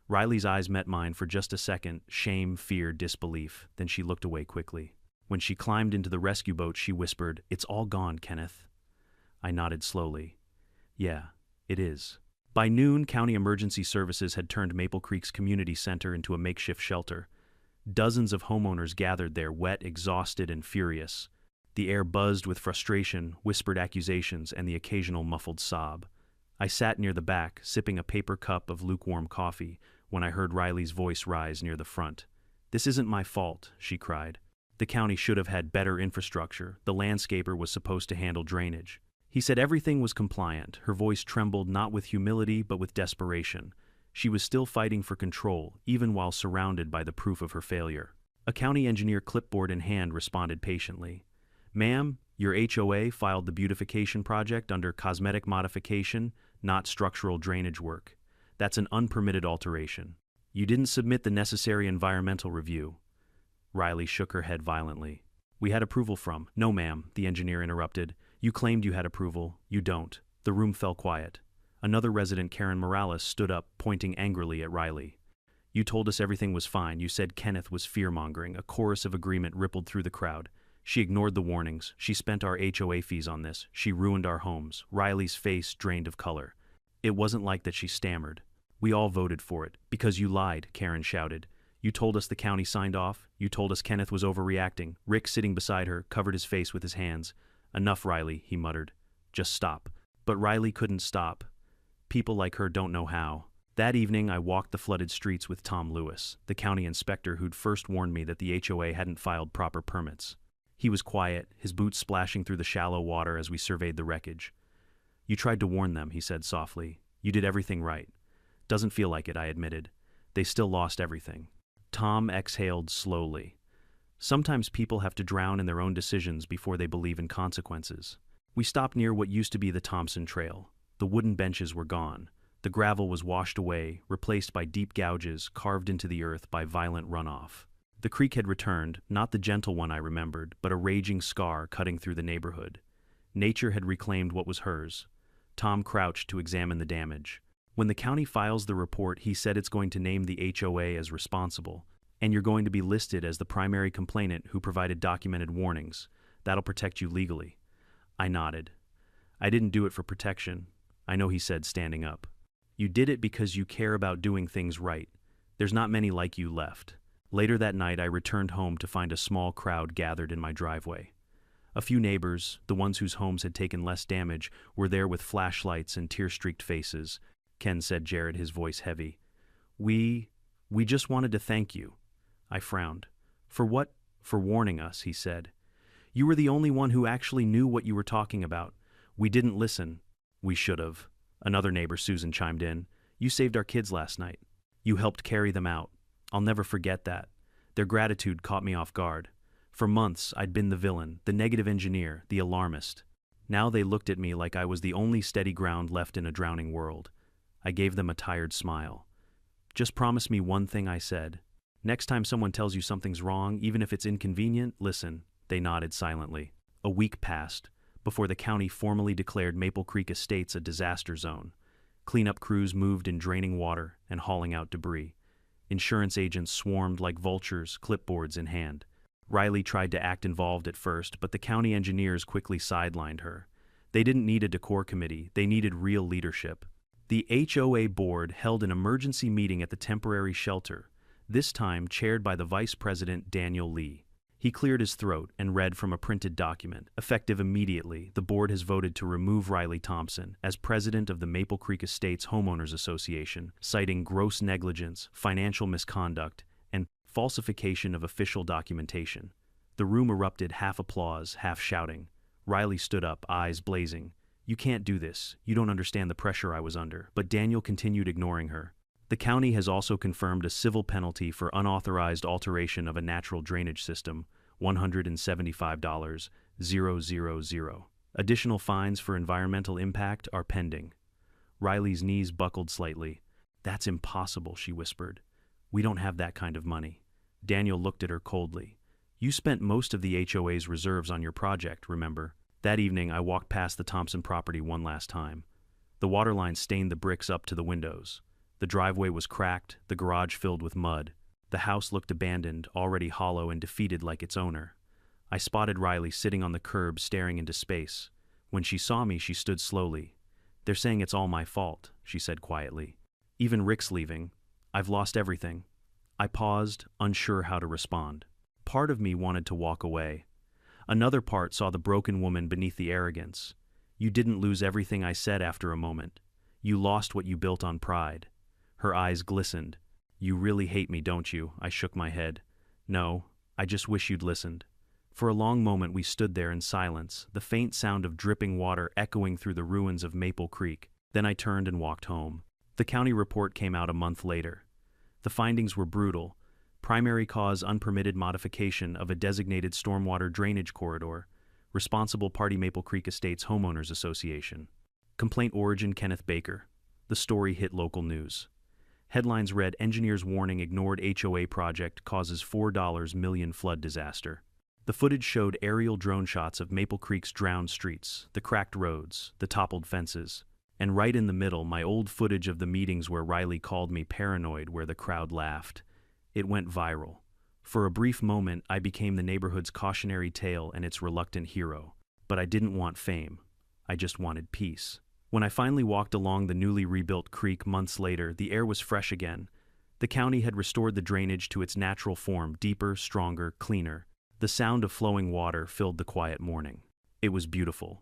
Riley's eyes met mine for just a second, shame, fear, disbelief. Then she looked away quickly. When she climbed into the rescue boat, she whispered, "It's all gone, Kenneth." I nodded slowly. "Yeah, it is." By noon, County Emergency Services had turned Maple Creek's community center into a makeshift shelter. Dozens of homeowners gathered there, wet, exhausted, and furious. The air buzzed with frustration, whispered accusations, and the occasional muffled sob. I sat near the back, sipping a paper cup of lukewarm coffee, when I heard Riley's voice rise near the front. "This isn't my fault," she cried. "The county should have had better infrastructure. The landscaper was supposed to handle drainage." He said everything was compliant. Her voice trembled not with humility but with desperation. She was still fighting for control, even while surrounded by the proof of her failure. A county engineer, clipboard in hand, responded patiently. "Ma'am, your HOA filed the beautification project under cosmetic modification, not structural drainage work. That's an unpermitted alteration. You didn't submit the necessary environmental review." Riley shook her head violently. "We had approval from—" "No, ma'am," the engineer interrupted. "You claimed you had approval. You don't." The room fell quiet. Another resident, Karen Morales, stood up, pointing angrily at Riley. "You told us everything was fine. You said Kenneth was fear-mongering." A chorus of agreement rippled through the crowd. "She ignored the warnings. She spent our HOA fees on this. She ruined our homes." Riley's face drained of color. "It wasn't like that," she stammered. "We all voted for it." "Because you lied," Karen shouted. "You told us the county signed off. You told us Kenneth was overreacting." Rick, sitting beside her, covered his face with his hands. "Enough, Riley," he muttered. "Just stop." But Riley couldn't stop. People like her don't know how. That evening, I walked the flooded streets with Tom Lewis, the county inspector who'd first warned me that the HOA hadn't filed proper permits. He was quiet, his boots splashing through the shallow water as we surveyed the wreckage. "You tried to warn them," he said softly. "You did everything right." "Doesn't feel like it," I admitted. "They still lost everything." Tom exhaled slowly. "Sometimes people have to drown in their own decisions before they believe in consequences." We stopped near what used to be the Thompson Trail. The wooden benches were gone. The gravel was washed away, replaced by deep gouges carved into the earth by violent runoff. The creek had returned, not the gentle one I remembered, but a raging scar cutting through the neighborhood. Nature had reclaimed what was hers. Tom crouched to examine the damage. "When the county files the report," he said, "it's going to name the HOA as responsible, and you're going to be listed as the primary complainant who provided documented warnings. That'll protect you legally." I nodded. "I didn't do it for protection." "I know," he said, standing up. "You did it because you care about doing things right. There's not many like you left." Later that night, I returned home to find a small crowd gathered in my driveway. A few neighbors, the ones whose homes had taken less damage, were there with flashlights and tear-streaked faces. "Ken," said Jared, his voice heavy, We just wanted to thank you." I frowned. "For what?" "For warning us," he said. "You were the only one who actually knew what you were talking about. We didn't listen." "We should have." Another neighbor, Susan, chimed in. "You saved our kids last night. You helped carry them out. I'll never forget that." Their gratitude caught me off guard. For months, I'd been the villain, the negative engineer, the alarmist. Now they looked at me like I was the only steady ground left in a drowning world. I gave them a tired smile. "Just promise me one thing," I said. "Next time someone tells you something's wrong, even if it's inconvenient, listen." They nodded silently. A week passed before the county formally declared Maple Creek Estates a disaster zone. Cleanup crews moved in draining water and hauling out debris. Insurance agents swarmed like vultures, clipboards in hand. Riley tried to act involved at first, but the county engineers quickly sidelined her. They didn't need a decor committee, they needed real leadership. The HOA board held an emergency meeting at the temporary shelter, this time chaired by the vice president, Daniel Lee. He cleared his throat and read from a printed document. "Effective immediately, the board has voted to remove Riley Thompson as president of the Maple Creek Estates Homeowners Association, citing gross negligence, financial misconduct, and falsification of official documentation." The room erupted, half applause, half shouting. Riley stood up, eyes blazing. "You can't do this. You don't understand the pressure I was under." But Daniel continued, ignoring her. "The county has also confirmed a civil penalty for unauthorized alteration of a natural drainage system, $175,000. Additional fines for environmental impact are pending. Riley's knees buckled slightly. That's impossible, she whispered. We don't have that kind of money. Daniel looked at her coldly. You spent most of the HOA's reserves on your project, remember? That evening, I walked past the Thompson property one last time. The water line stained the bricks up to the windows. The driveway was cracked, the garage filled with mud. The house looked abandoned, already hollow and defeated like its owner. I spotted Riley sitting on the curb staring into space. When she saw me, she stood slowly. They're saying it's all my fault, she said quietly. Even Rick's leaving. I've lost everything. I paused, unsure how to respond. Part of me wanted to walk away. Another part saw the broken woman beneath the arrogance. You didn't lose everything, I said after a moment. You lost what you built on pride. Her eyes glistened. You really hate me, don't you? I shook my head. No, I just wish you'd listened. For a long moment we stood there in silence, the faint sound of dripping water echoing through the ruins of Maple Creek. Then I turned and walked home. The county report came out a month later. The findings were brutal. Primary cause: unpermitted modification of a designated stormwater drainage corridor. Responsible party: Maple Creek Estates Homeowners Association. Complaint origin: Kenneth Baker. The story hit local news. Headlines read: Engineers warning ignored HOA project causes $4 million flood disaster. The footage showed aerial drone shots of Maple Creek's drowned streets, the cracked roads, the toppled fences. And right in the middle, my old footage of the meetings where Riley called me paranoid, where the crowd laughed. It went viral. For a brief moment, I became the neighborhood's cautionary tale and its reluctant hero. But I didn't want fame. I just wanted peace. When I finally walked along the newly rebuilt creek months later, the air was fresh again. The county had restored the drainage to its natural form, deeper, stronger, cleaner. The sound of flowing water filled the quiet morning. It was beautiful.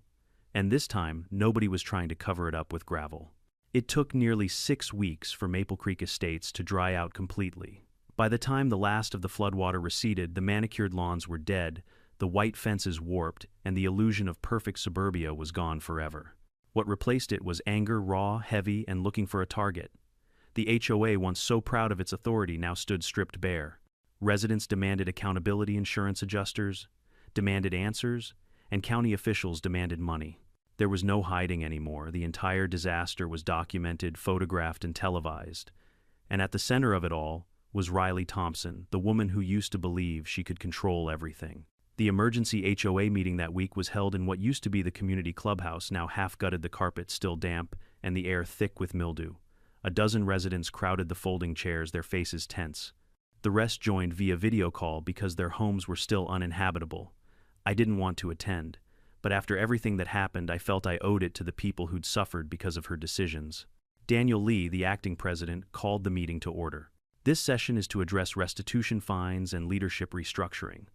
And this time, nobody was trying to cover it up with gravel. It took nearly 6 weeks for Maple Creek Estates to dry out completely. By the time the last of the floodwater receded, the manicured lawns were dead, the white fences warped, and the illusion of perfect suburbia was gone forever. What replaced it was anger, raw, heavy, and looking for a target. The HOA, once so proud of its authority, now stood stripped bare. Residents demanded accountability, insurance adjusters demanded answers, and county officials demanded money. There was no hiding anymore. The entire disaster was documented, photographed, and televised. And at the center of it all was Riley Thompson, the woman who used to believe she could control everything. The emergency HOA meeting that week was held in what used to be the community clubhouse, now half-gutted, the carpet still damp, and the air thick with mildew. A dozen residents crowded the folding chairs, their faces tense. The rest joined via video call because their homes were still uninhabitable. I didn't want to attend, but after everything that happened, I felt I owed it to the people who'd suffered because of her decisions. Daniel Lee, the acting president, called the meeting to order. This session is to address restitution fines and leadership restructuring.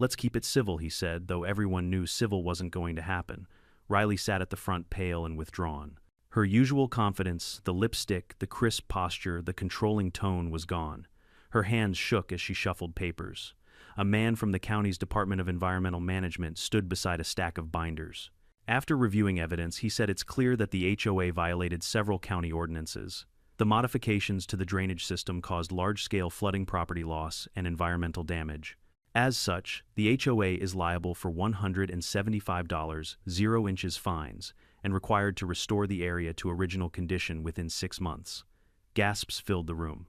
Let's keep it civil, he said, though everyone knew civil wasn't going to happen. Riley sat at the front, pale and withdrawn. Her usual confidence, the lipstick, the crisp posture, the controlling tone was gone. Her hands shook as she shuffled papers. A man from the county's Department of Environmental Management stood beside a stack of binders. After reviewing evidence, he said it's clear that the HOA violated several county ordinances. The modifications to the drainage system caused large-scale flooding, property loss, and environmental damage. As such, the HOA is liable for $175, 0 inches fines, and required to restore the area to original condition within 6 months. Gasps filled the room.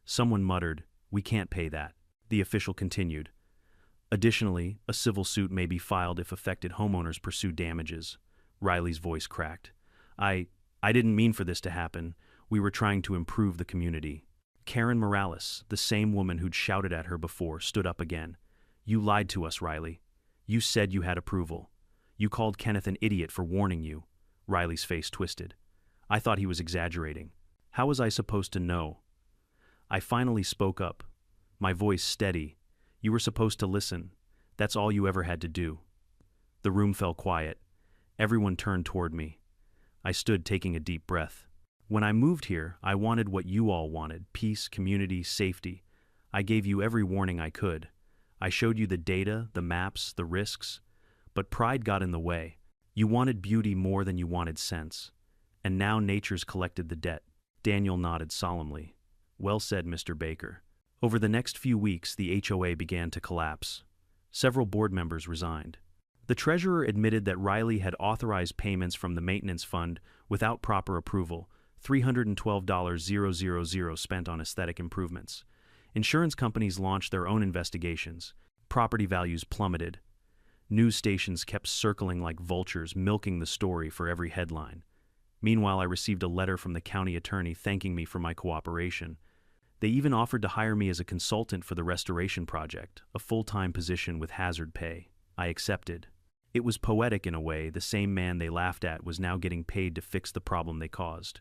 Someone muttered, "We can't pay that." The official continued. Additionally, a civil suit may be filed if affected homeowners pursue damages. Riley's voice cracked. I didn't mean for this to happen. We were trying to improve the community. Karen Morales, the same woman who'd shouted at her before, stood up again. You lied to us, Riley. You said you had approval. You called Kenneth an idiot for warning you. Riley's face twisted. I thought he was exaggerating. How was I supposed to know? I finally spoke up, my voice steady. You were supposed to listen. That's all you ever had to do. The room fell quiet. Everyone turned toward me. I stood taking a deep breath. When I moved here, I wanted what you all wanted: peace, community, safety. I gave you every warning I could. I showed you the data, the maps, the risks. But pride got in the way. You wanted beauty more than you wanted sense. And now nature's collected the debt. Daniel nodded solemnly. Well said, Mr. Baker. Over the next few weeks, the HOA began to collapse. Several board members resigned. The treasurer admitted that Riley had authorized payments from the maintenance fund without proper approval, $312,000 spent on aesthetic improvements. Insurance companies launched their own investigations. Property values plummeted. News stations kept circling like vultures, milking the story for every headline. Meanwhile, I received a letter from the county attorney thanking me for my cooperation. They even offered to hire me as a consultant for the restoration project, a full-time position with hazard pay. I accepted. It was poetic in a way. The same man they laughed at was now getting paid to fix the problem they caused.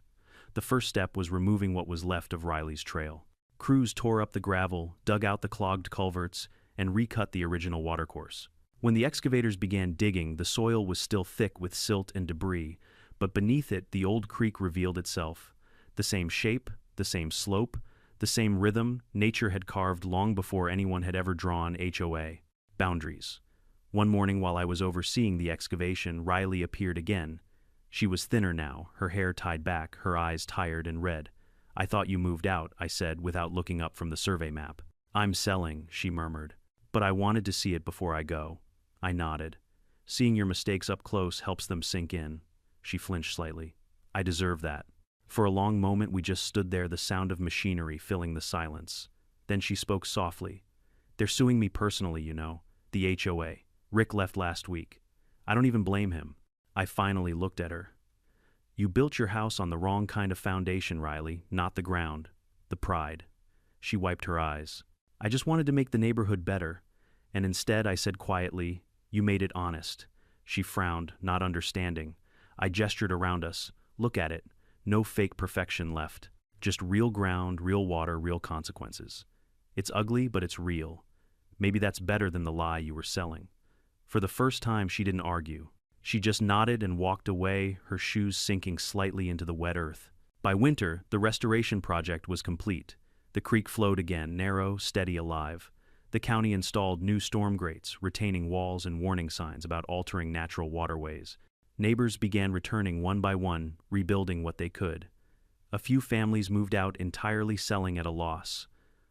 The first step was removing what was left of Riley's trail. Crews tore up the gravel, dug out the clogged culverts, and recut the original watercourse. When the excavators began digging, the soil was still thick with silt and debris, but beneath it the old creek revealed itself. The same shape, the same slope, the same rhythm nature had carved long before anyone had ever drawn HOA boundaries. One morning while I was overseeing the excavation, Riley appeared again. She was thinner now, her hair tied back, her eyes tired and red. "I thought you moved out," I said without looking up from the survey map. "I'm selling," she murmured. "But I wanted to see it before I go." I nodded. "Seeing your mistakes up close helps them sink in." She flinched slightly. "I deserve that." For a long moment we just stood there, the sound of machinery filling the silence. Then she spoke softly. "They're suing me personally, you know. The HOA. Rick left last week. I don't even blame him." I finally looked at her. "You built your house on the wrong kind of foundation, Riley, not the ground. The pride." She wiped her eyes. "I just wanted to make the neighborhood better. And instead I said quietly, 'You made it honest.'" She frowned, not understanding. I gestured around us. "Look at it. No fake perfection left. Just real ground, real water, real consequences. It's ugly, but it's real. Maybe that's better than the lie you were selling." For the first time, she didn't argue. She just nodded and walked away, her shoes sinking slightly into the wet earth. By winter, the restoration project was complete. The creek flowed again, narrow, steady, alive. The county installed new storm grates, retaining walls and warning signs about altering natural waterways. Neighbors began returning one by one, rebuilding what they could. A few families moved out entirely, selling at a loss.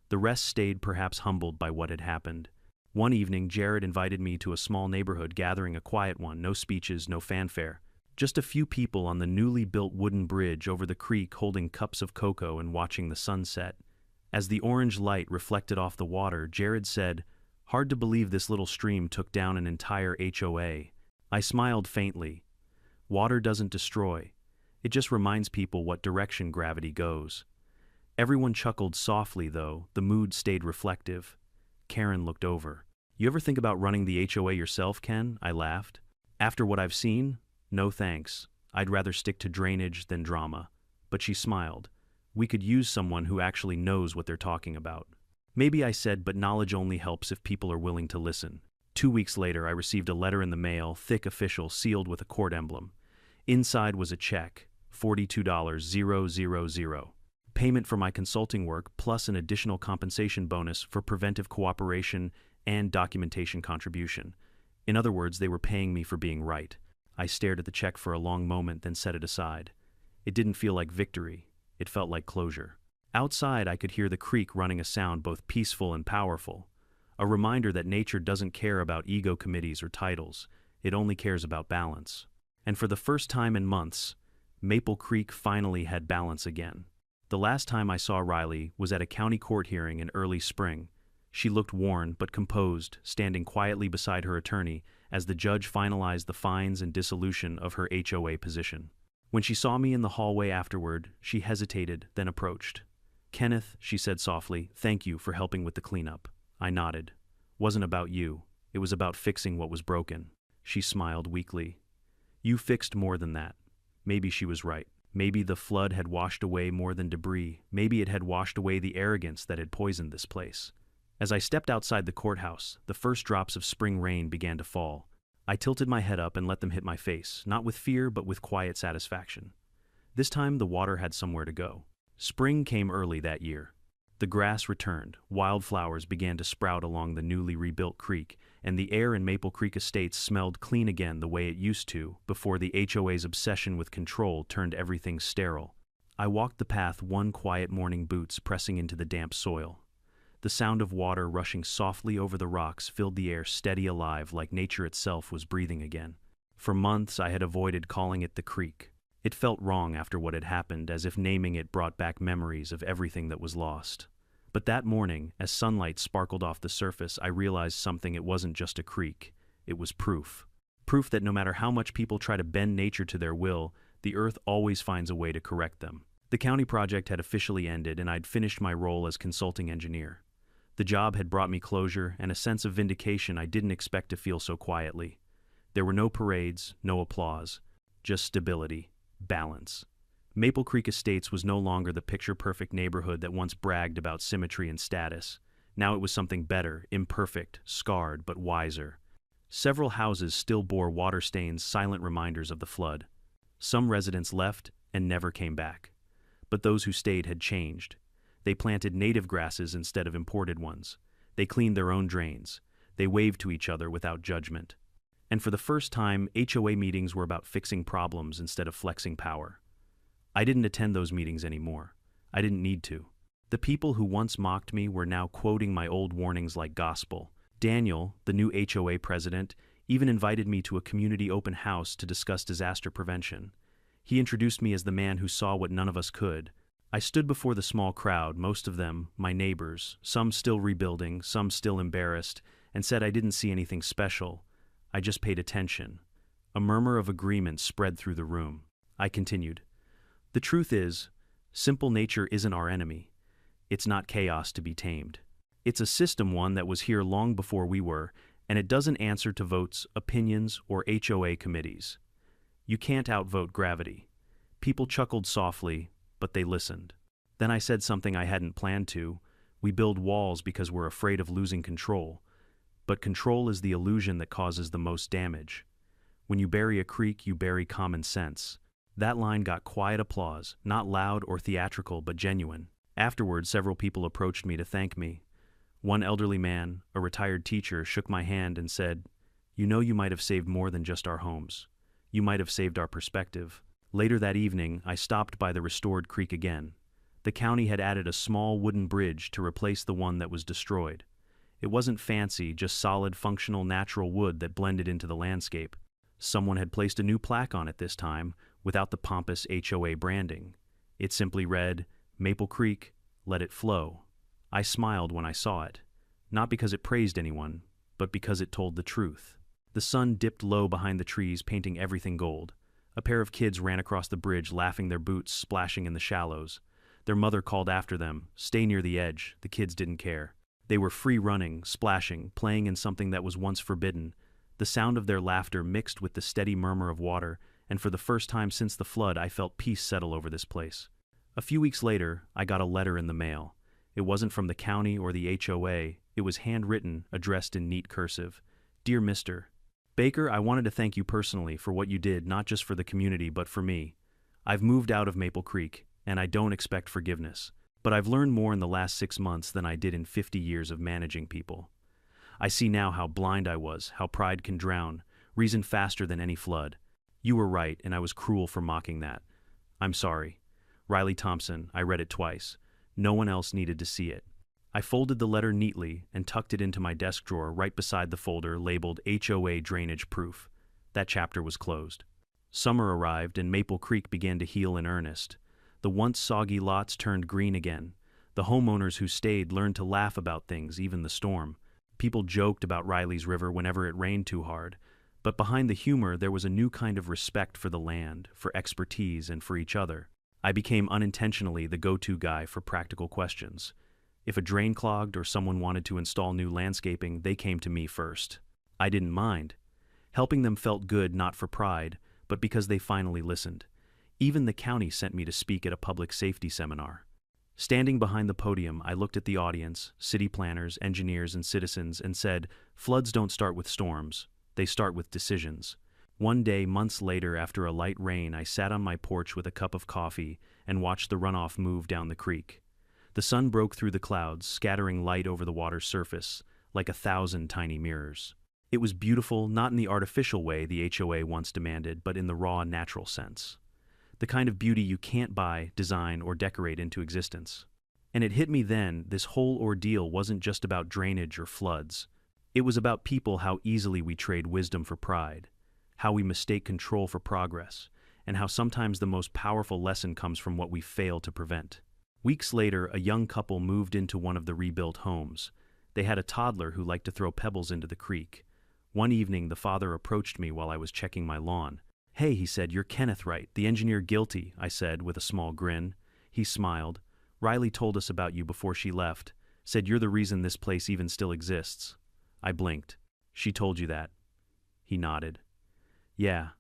The rest stayed, perhaps humbled by what had happened. One evening, Jared invited me to a small neighborhood gathering, a quiet one, no speeches, no fanfare. Just a few people on the newly built wooden bridge over the creek holding cups of cocoa and watching the sunset. As the orange light reflected off the water, Jared said, "Hard to believe this little stream took down an entire HOA." I smiled faintly. Water doesn't destroy. It just reminds people what direction gravity goes. Everyone chuckled softly, though. The mood stayed reflective. Karen looked over. "You ever think about running the HOA yourself, Ken?" I laughed. "After what I've seen? No thanks. I'd rather stick to drainage than drama." But she smiled. "We could use someone who actually knows what they're talking about." "Maybe," I said, "but knowledge only helps if people are willing to listen." 2 weeks later, I received a letter in the mail, thick, official, sealed with a court emblem. Inside was a check, $42,000. Payment for my consulting work, plus an additional compensation bonus for preventive cooperation and documentation contribution. In other words, they were paying me for being right. I stared at the check for a long moment, then set it aside. It didn't feel like victory. It felt like closure. Outside, I could hear the creek running, a sound both peaceful and powerful. A reminder that nature doesn't care about ego committees or titles. It only cares about balance. And for the first time in months, Maple Creek finally had balance again. The last time I saw Riley was at a county court hearing in early spring. She looked worn but composed, standing quietly beside her attorney as the judge finalized the fines and dissolution of her HOA position. When she saw me in the hallway afterward, she hesitated, then approached. "Kenneth," she said softly, "thank you for helping with the cleanup." I nodded. "Wasn't about you. It was about fixing what was broken." She smiled weakly. "You fixed more than that." Maybe she was right. Maybe the flood had washed away more than debris. Maybe it had washed away the arrogance that had poisoned this place. As I stepped outside the courthouse, the first drops of spring rain began to fall. I tilted my head up and let them hit my face, not with fear but with quiet satisfaction. This time the water had somewhere to go. Spring came early that year. The grass returned, wildflowers began to sprout along the newly rebuilt creek, and the air in Maple Creek Estates smelled clean again the way it used to before the HOA's obsession with control turned everything sterile. I walked the path, one quiet morning, boots pressing into the damp soil. The sound of water rushing softly over the rocks filled the air steady alive like nature itself was breathing again. For months I had avoided calling it the creek. It felt wrong after what had happened, as if naming it brought back memories of everything that was lost. But that morning, as sunlight sparkled off the surface, I realized something. It wasn't just a creek. It was proof. Proof that no matter how much people try to bend nature to their will, the earth always finds a way to correct them. The county project had officially ended, and I'd finished my role as consulting engineer. The job had brought me closure and a sense of vindication I didn't expect to feel so quietly. There were no parades, no applause, just stability, balance. Maple Creek Estates was no longer the picture-perfect neighborhood that once bragged about symmetry and status. Now it was something better, imperfect, scarred, but wiser. Several houses still bore water stains, silent reminders of the flood. Some residents left and never came back. But those who stayed had changed. They planted native grasses instead of imported ones. They cleaned their own drains. They waved to each other without judgment. And for the first time, HOA meetings were about fixing problems instead of flexing power. I didn't attend those meetings anymore. I didn't need to. The people who once mocked me were now quoting my old warnings like gospel. Daniel, the new HOA president, even invited me to a community open house to discuss disaster prevention. He introduced me as the man who saw what none of us could. I stood before the small crowd, most of them my neighbors, some still rebuilding, some still embarrassed, and said I didn't see anything special. I just paid attention. A murmur of agreement spread through the room. I continued. The truth is, simple nature isn't our enemy. It's not chaos to be tamed. It's a system one that was here long before we were, and it doesn't answer to votes, opinions, or HOA committees. You can't outvote gravity. People chuckled softly, but they listened. Then I said something I hadn't planned to. We build walls because we're afraid of losing control. But control is the illusion that causes the most damage. When you bury a creek, you bury common sense. That line got quiet applause, not loud or theatrical, but genuine. Afterward, several people approached me to thank me. One elderly man, a retired teacher, shook my hand and said, "You know, you might have saved more than just our homes. You might have saved our perspective." Later that evening, I stopped by the restored creek again. The county had added a small wooden bridge to replace the one that was destroyed. It wasn't fancy, just solid, functional, natural wood that blended into the landscape. Someone had placed a new plaque on it this time, without the pompous HOA branding. It simply read, "Maple Creek, let it flow." I smiled when I saw it, not because it praised anyone, but because it told the truth. The sun dipped low behind the trees, painting everything gold. A pair of kids ran across the bridge, laughing, their boots splashing in the shallows. Their mother called after them, "Stay near the edge." The kids didn't care. They were free running, splashing, playing in something that was once forbidden. The sound of their laughter mixed with the steady murmur of water, and for the first time since the flood, I felt peace settle over this place. A few weeks later, I got a letter in the mail. It wasn't from the county or the HOA. It was handwritten, addressed in neat cursive. "Dear Mr. Baker, I wanted to thank you personally for what you did, not just for the community, but for me. I've moved out of Maple Creek, and I don't expect forgiveness. But I've learned more in the last 6 months than I did in 50 years of managing people. I see now how blind I was, how pride can drown, reason faster than any flood. You were right, and I was cruel for mocking that. I'm sorry. Riley Thompson." I read it twice. No one else needed to see it. I folded the letter neatly and tucked it into my desk drawer right beside the folder labeled HOA Drainage Proof. That chapter was closed. Summer arrived and Maple Creek began to heal in earnest. The once soggy lots turned green again. The homeowners who stayed learned to laugh about things, even the storm. People joked about Riley's River whenever it rained too hard. But behind the humor, there was a new kind of respect for the land, for expertise, and for each other. I became unintentionally the go-to guy for practical questions. If a drain clogged or someone wanted to install new landscaping, they came to me first. I didn't mind. Helping them felt good, not for pride, but because they finally listened. Even the county sent me to speak at a public safety seminar. Standing behind the podium, I looked at the audience, city planners, engineers, and citizens, and said, "Floods don't start with storms. They start with decisions." One day, months later, after a light rain, I sat on my porch with a cup of coffee and watched the runoff move down the creek. The sun broke through the clouds, scattering light over the water's surface, like 1,000 tiny mirrors. It was beautiful, not in the artificial way the HOA once demanded, but in the raw, natural sense. The kind of beauty you can't buy, design, or decorate into existence. And it hit me then, this whole ordeal wasn't just about drainage or floods. It was about people, how easily we trade wisdom for pride, how we mistake control for progress, and how sometimes the most powerful lesson comes from what we fail to prevent. Weeks later, a young couple moved into one of the rebuilt homes. They had a toddler who liked to throw pebbles into the creek. One evening, the father approached me while I was checking my lawn. "Hey," he said, "you're Kenneth, right? The engineer guilty," I said with a small grin. He smiled. "Riley told us about you before she left, said you're the reason this place even still exists." I blinked. "She told you that?" He nodded. "Yeah.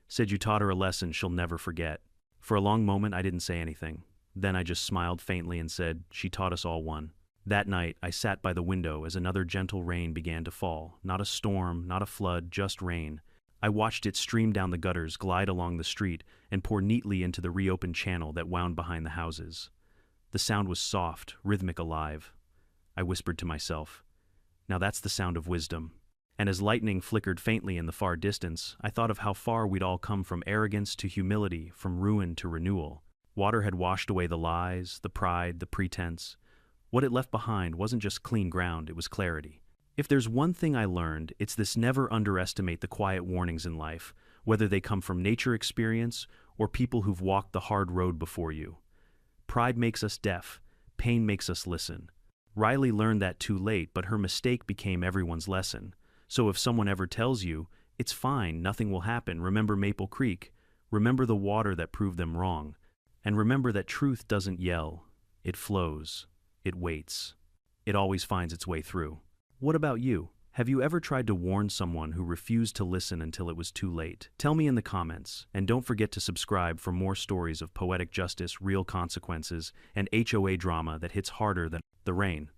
Said you taught her a lesson she'll never forget." For a long moment, I didn't say anything. Then I just smiled faintly and said, "She taught us all one." That night, I sat by the window as another gentle rain began to fall. Not a storm, not a flood, just rain. I watched it stream down the gutters, glide along the street, and pour neatly into the reopened channel that wound behind the houses. The sound was soft, rhythmic, alive. I whispered to myself, "Now that's the sound of wisdom." And as lightning flickered faintly in the far distance, I thought of how far we'd all come, from arrogance to humility, from ruin to renewal. Water had washed away the lies, the pride, the pretense. What it left behind wasn't just clean ground, it was clarity. If there's one thing I learned, it's this: never underestimate the quiet warnings in life, whether they come from nature experience or people who've walked the hard road before you. Pride makes us deaf, pain makes us listen. Riley learned that too late, but her mistake became everyone's lesson. So if someone ever tells you, "It's fine, nothing will happen," remember Maple Creek, remember the water that proved them wrong, and remember that truth doesn't yell, it flows, it waits. It always finds its way through. What about you? Have you ever tried to warn someone who refused to listen until it was too late? Tell me in the comments, and don't forget to subscribe for more stories of poetic justice, real consequences, and HOA drama that hits harder than the rain.